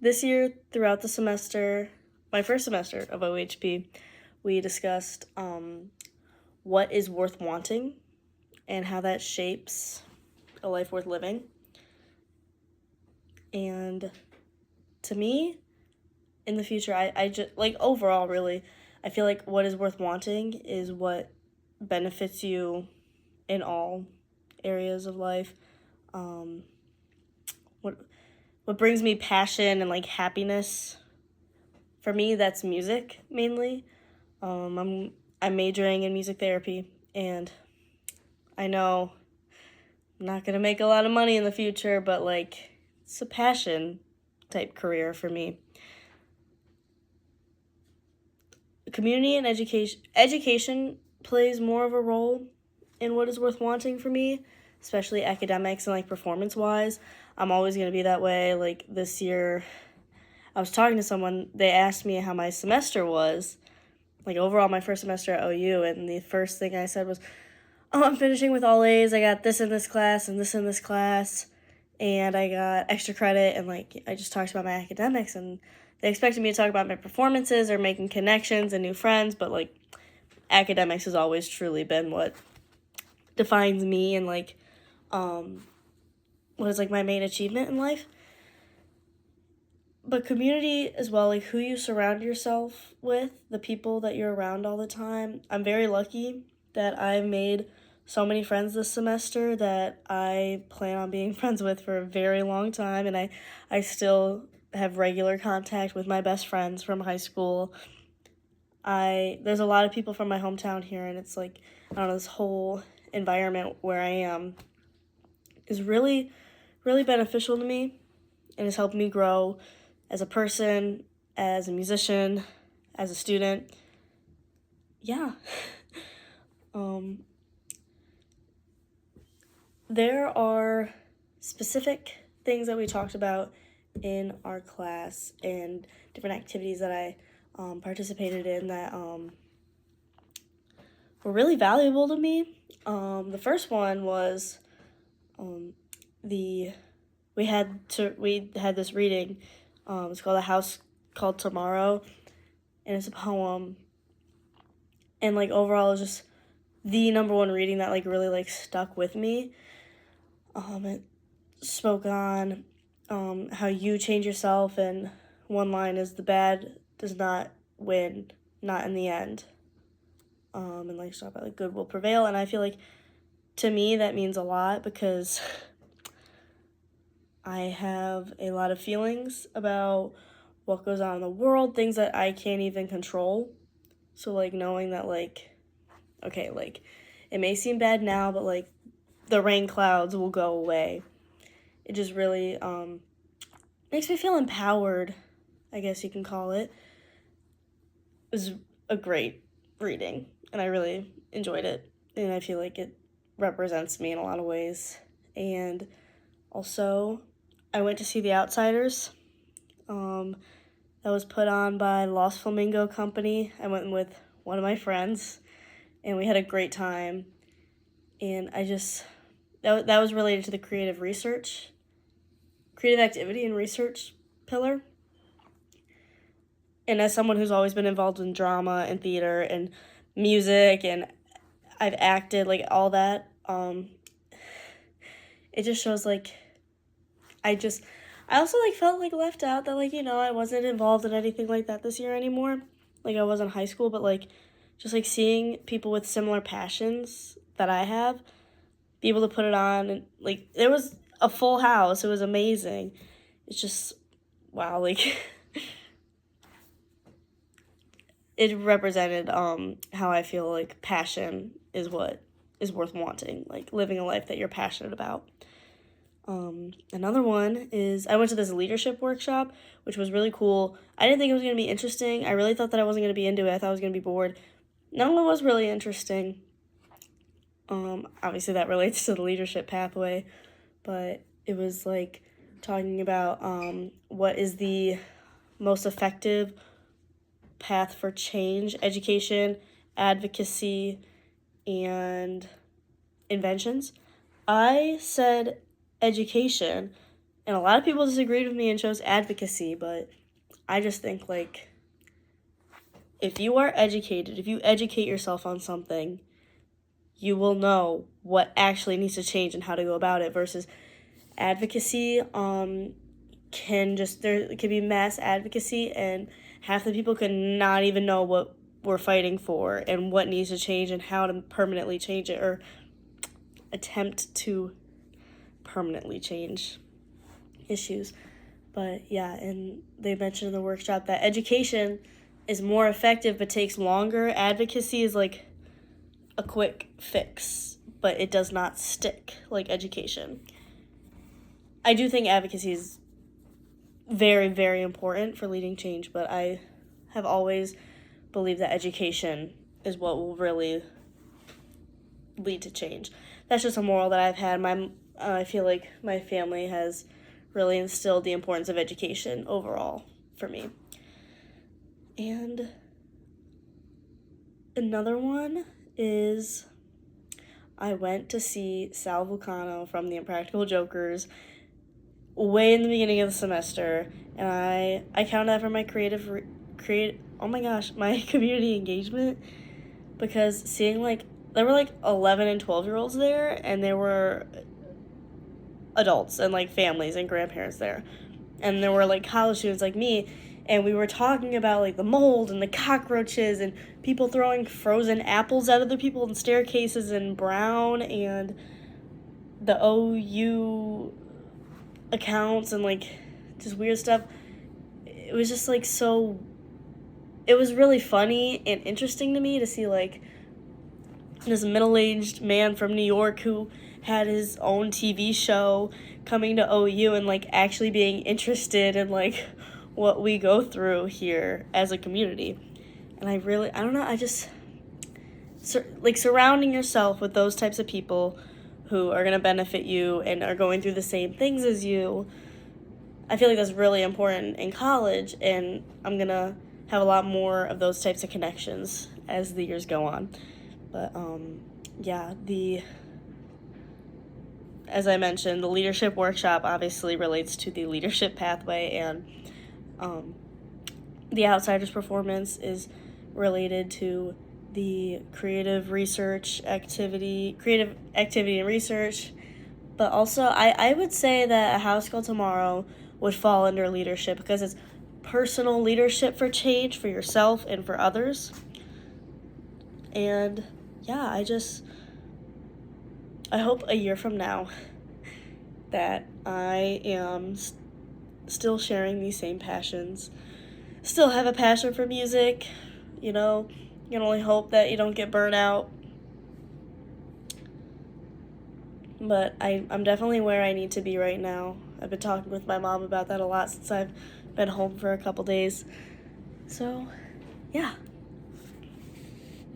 this year, throughout the semester, my first semester of OHP, we discussed what is worth wanting and how that shapes a life worth living. And to me, in the future, I just, like, overall, really, I feel like what is worth wanting is what benefits you in all areas of life. What brings me passion and, like, happiness, for me, that's music, mainly. I'm majoring in music therapy, and I know I'm not gonna make a lot of money in the future, but, like, it's a passion type career for me. Community and education plays more of a role in what is worth wanting for me, especially academics and, like, performance wise. I'm always going to be that way. Like, this year I was talking to someone, they asked me how my semester was, like, overall my first semester at OU, and the first thing I said was, oh, I'm finishing with all A's. I got this in this class and this in this class, and I got extra credit, and, like, I just talked about my academics, and they expected me to talk about my performances or making connections and new friends, but, like, academics has always truly been what defines me and, like, what is, like, my main achievement in life. But community as well, like, who you surround yourself with, the people that you're around all the time. I'm very lucky that I've made so many friends this semester that I plan on being friends with for a very long time, and I still have regular contact with my best friends from high school. There's a lot of people from my hometown here, and it's like, I don't know, this whole environment where I am is really, really beneficial to me, and has helped me grow as a person, as a musician, as a student. Yeah. There are specific things that we talked about in our class and different activities that I participated in that were really valuable to me. The first one was we had this reading. It's called A House Called Tomorrow, and it's a poem. And, like, overall, it's just the number one reading that, like, really, like, stuck with me. It spoke on how you change yourself, and one line is, the bad does not win, not in the end. And, like, talk about, like, good will prevail, and I feel like, to me, that means a lot, because I have a lot of feelings about what goes on in the world, things that I can't even control. So, like, knowing that, like, okay, like, it may seem bad now, but, like, the rain clouds will go away. It just really makes me feel empowered, I guess you can call it. It was a great reading, and I really enjoyed it, and I feel like it represents me in a lot of ways. And also, I went to see The Outsiders. That was put on by Lost Flamingo Company. I went with one of my friends, and we had a great time. And that was related to the creative activity and research pillar. And as someone who's always been involved in drama and theater and music, and I've acted, like, all that, it just shows, like, I also, like, felt, like, left out, that, like, you know, I wasn't involved in anything like that this year anymore. Like, I was in high school, but, like, just, like, seeing people with similar passions that I have be able to put it on, and, like, there was a full house. It was amazing. It's just, wow, like, it represented how I feel like passion is what is worth wanting, like, living a life that you're passionate about. Another one is I went to this leadership workshop, which was really cool. I didn't think it was going to be interesting. I really thought that I wasn't going to be into it. I thought I was going to be bored. No, it was really interesting. Obviously that relates to the leadership pathway, but it was, like, talking about what is the most effective path for change, education, advocacy, and inventions. I said education And a lot of people disagreed with me and chose advocacy, but I just think, like, if you are educated, if you educate yourself on something, you will know what actually needs to change and how to go about it, versus advocacy there can be mass advocacy and half the people can not even know what we're fighting for and what needs to change and how to permanently change it, or attempt to permanently change issues. But yeah, and they mentioned in the workshop that education is more effective but takes longer. Advocacy is like a quick fix, but it does not stick like education. I do think advocacy is very, very important for leading change, but I have always believed that education is what will really lead to change. That's just a moral that I've had. I feel like my family has really instilled the importance of education overall for me. And another one is I went to see Sal Vulcano from the Impractical Jokers way in the beginning of the semester, and I counted that for my my community engagement, because seeing there were 11 and 12-year-olds there, and there were adults and families and grandparents there, and there were college students like me, and we were talking about the mold and the cockroaches and people throwing frozen apples at other people in staircases and Brown and the OU accounts and just weird stuff. It was just so, it was really funny and interesting to me to see this middle-aged man from New York who had his own TV show coming to OU and actually being interested in what we go through here as a community. And I don't know, I just surrounding yourself with those types of people who are going to benefit you and are going through the same things as you, I feel like that's really important in college, and I'm going to have a lot more of those types of connections as the years go on. But as I mentioned, the leadership workshop obviously relates to the leadership pathway, and the outsider's performance is related to the creative activity and research. But also, I would say that A House Called Tomorrow would fall under leadership, because it's personal leadership for change for yourself and for others. And yeah, I hope a year from now that I am still sharing these same passions, still have a passion for music. You can only hope that you don't get burnt out. But I'm definitely where I need to be right now. I've been talking with my mom about that a lot since I've been home for a couple days. So, yeah.